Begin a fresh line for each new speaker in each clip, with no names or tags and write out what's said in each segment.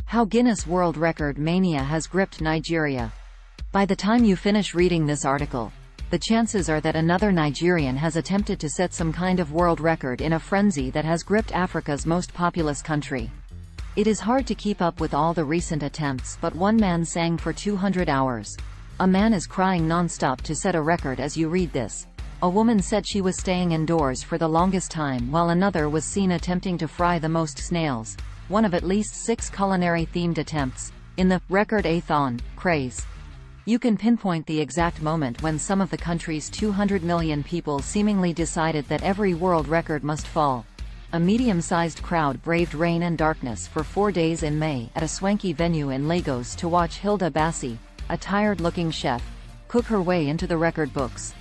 How Guinness World Record mania has gripped Nigeria. By the time you finish reading this article, the chances are that another Nigerian has attempted to set some kind of world record in a frenzy that has gripped Africa's most populous country. It is hard to keep up with all the recent attempts, but one man sang for 200 hours. A man is crying non-stop to set a record as you read this. A woman said she was staying indoors for the longest time while another was seen attempting to fry the most snails, one of at least 6 culinary-themed attempts, in the record-a-thon craze. You can pinpoint the exact moment when some of the country's 200 million people seemingly decided that every world record must fall. A medium-sized crowd braved rain and darkness for 4 days in May at a swanky venue in Lagos to watch Hilda Bassi, a tired-looking chef, cook her way into the record books.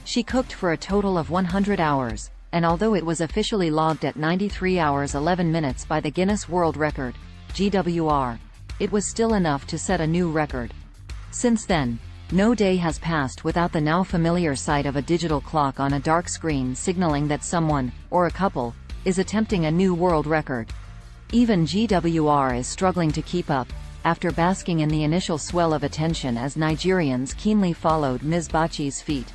She cooked for a total of 100 hours, and although it was officially logged at 93 hours 11 minutes by the Guinness World Record, GWR, it was still enough to set a new record. Since then, no day has passed without the now familiar sight of a digital clock on a dark screen signaling that someone, or a couple, is attempting a new world record. Even GWR is struggling to keep up, after basking in the initial swell of attention as Nigerians keenly followed Ms. Bachi's feat.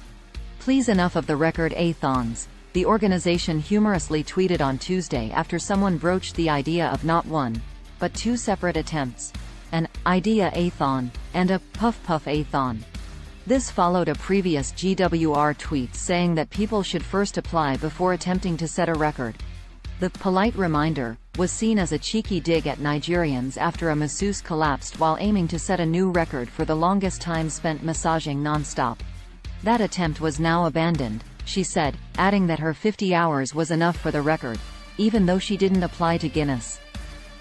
"Please, enough of the record-a-thons," the organization humorously tweeted on Tuesday after someone broached the idea of not one, but 2 separate attempts. An idea-a-thon, and a puff-puff-a-thon. This followed a previous GWR tweet saying that people should first apply before attempting to set a record. The polite reminder was seen as a cheeky dig at Nigerians after a masseuse collapsed while aiming to set a new record for the longest time spent massaging non-stop. That attempt was now abandoned, she said, adding that her 50 hours was enough for the record, even though she didn't apply to Guinness.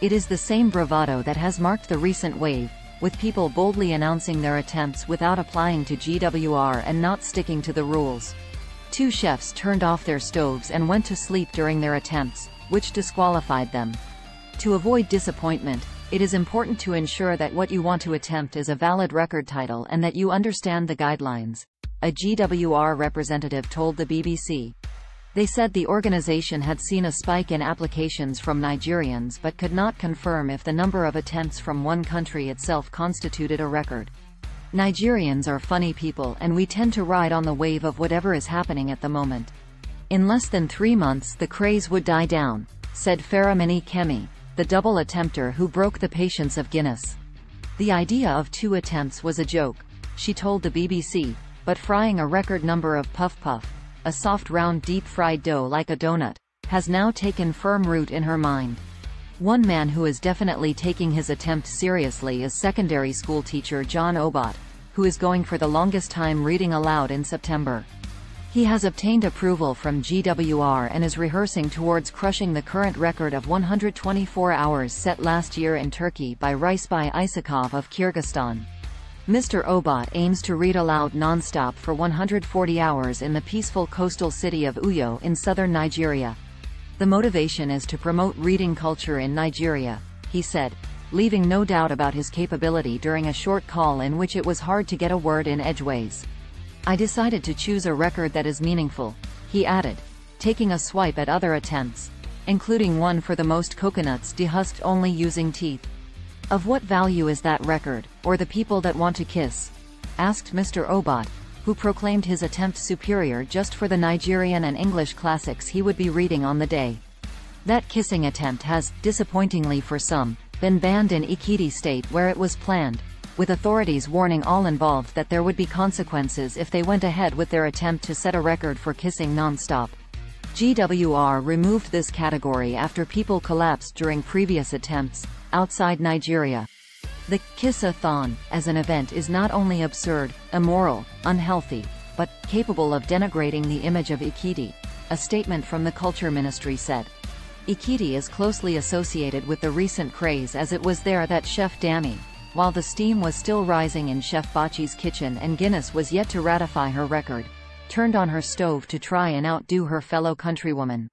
It is the same bravado that has marked the recent wave, with people boldly announcing their attempts without applying to GWR and not sticking to the rules. 2 chefs turned off their stoves and went to sleep during their attempts, which disqualified them. To avoid disappointment, it is important to ensure that what you want to attempt is a valid record title and that you understand the guidelines, a GWR representative told the BBC. They said the organization had seen a spike in applications from Nigerians but could not confirm if the number of attempts from one country itself constituted a record. "Nigerians are funny people and we tend to ride on the wave of whatever is happening at the moment. In less than 3 months the craze would die down," said Faramini Kemi, the double attempter who broke the patience of Guinness. "The idea of 2 attempts was a joke," she told the BBC, but frying a record number of puff-puff, a soft round deep-fried dough like a donut, has now taken firm root in her mind. One man who is definitely taking his attempt seriously is secondary school teacher John Obot, who is going for the longest time reading aloud in September. He has obtained approval from GWR and is rehearsing towards crushing the current record of 124 hours set last year in Turkey by Raisbay Isakov of Kyrgyzstan. Mr. Obot aims to read aloud non-stop for 140 hours in the peaceful coastal city of Uyo in southern Nigeria. "The motivation is to promote reading culture in Nigeria," he said, leaving no doubt about his capability during a short call in which it was hard to get a word in edgeways. "I decided to choose a record that is meaningful," he added, taking a swipe at other attempts, including one for the most coconuts dehusked only using teeth. "Of what value is that record, or the people that want to kiss?" asked Mr. Obot, who proclaimed his attempt superior just for the Nigerian and English classics he would be reading on the day. That kissing attempt has, disappointingly for some, been banned in Ekiti State where it was planned, with authorities warning all involved that there would be consequences if they went ahead with their attempt to set a record for kissing non-stop. GWR removed this category after people collapsed during previous attempts outside Nigeria. The kiss-a-thon, as an event, is not only absurd, immoral, unhealthy, but capable of denigrating the image of Ekiti, a statement from the Culture Ministry said. Ekiti is closely associated with the recent craze as it was there that Chef Dami, while the steam was still rising in Chef Bachi's kitchen and Guinness was yet to ratify her record, turned on her stove to try and outdo her fellow countrywoman.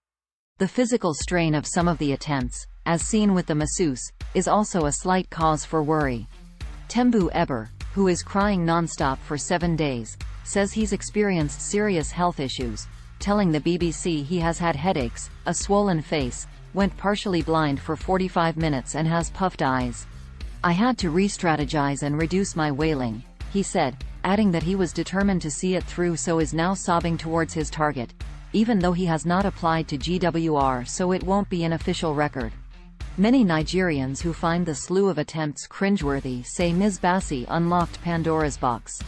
The physical strain of some of the attempts, as seen with the masseuse, is also a slight cause for worry. Tembu Eber, who is crying non-stop for 7 days, says he's experienced serious health issues, telling the BBC he has had headaches, a swollen face, went partially blind for 45 minutes and has puffed eyes. "I had to re-strategize and reduce my wailing," he said, adding that he was determined to see it through, so is now sobbing towards his target, even though he has not applied to GWR, so it won't be an official record. Many Nigerians who find the slew of attempts cringeworthy say Ms. Bassi unlocked Pandora's box.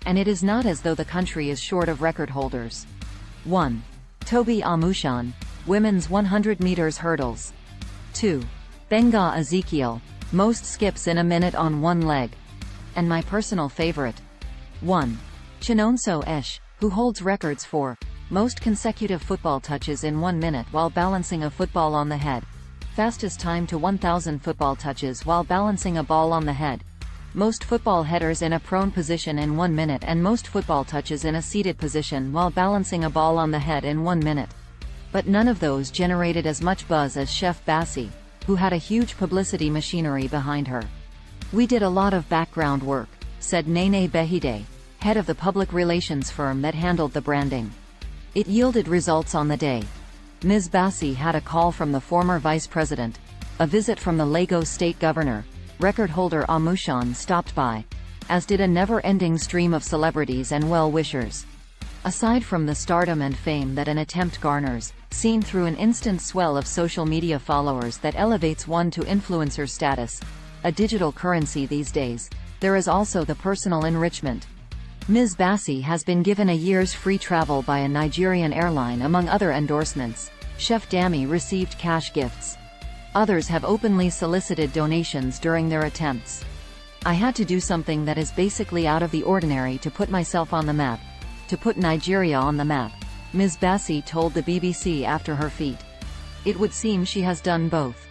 And it is not as though the country is short of record holders. 1. Tobi Amushan, women's 100 meters hurdles. 2. Benga Ezekiel, most skips in a minute on one leg. And my personal favorite. 1. Chinonso Esh, who holds records for most consecutive football touches in 1 minute while balancing a football on the head, fastest time to 1,000 football touches while balancing a ball on the head, most football headers in a prone position in 1 minute, and most football touches in a seated position while balancing a ball on the head in 1 minute. But none of those generated as much buzz as Chef Bassi, who had a huge publicity machinery behind her. "We did a lot of background work," said Nene Behide, head of the public relations firm that handled the branding. "It yielded results on the day." Ms. Bassi had a call from the former vice president, a visit from the Lagos state governor, record holder Amushan stopped by, as did a never-ending stream of celebrities and well-wishers. Aside from the stardom and fame that an attempt garners, seen through an instant swell of social media followers that elevates one to influencer status, a digital currency these days, there is also the personal enrichment. Ms. Bassi has been given a year's free travel by a Nigerian airline among other endorsements. Chef Dami received cash gifts. Others have openly solicited donations during their attempts. "I had to do something that is basically out of the ordinary to put myself on the map, to put Nigeria on the map," Ms. Bassi told the BBC after her feat. "It would seem she has done both."